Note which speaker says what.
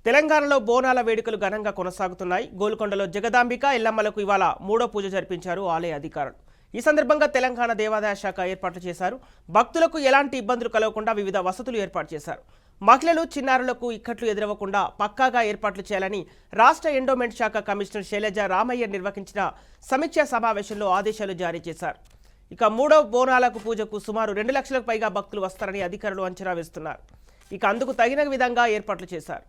Speaker 1: తెలంగాణలో బోనాల వేడుకలు ఘనంగా కొనసాగుతున్నాయి. గోల్కొండలో జగదాంబిక ఎల్లమ్మలకు ఇవాళ మూడో పూజ జరిపించారు ఆలయ అధికారులు. ఈ సందర్భంగా తెలంగాణ దేవాదాయ శాఖ ఏర్పాట్లు చేశారు. భక్తులకు ఎలాంటి ఇబ్బందులు కలగకుండా వివిధ వసతులు ఏర్పాటు చేశారు. మహిళలు చిన్నారులకు ఇక్కట్లు ఎదురవ్వకుండా పక్కాగా ఏర్పాట్లు చేయాలని రాష్ట్ర ఎండోమెంట్ శాఖ కమిషనర్ శైలజ రామయ్య నిర్వహించిన సమీక్షా సమావేశంలో ఆదేశాలు జారీ చేశారు. ఇక మూడో బోనాలకు పూజకు సుమారు 2 లక్షలకు పైగా భక్తులు వస్తారని అధికారులు అంచనా వేస్తున్నారు. ఇక అందుకు తగిన విధంగా ఏర్పాట్లు చేశారు.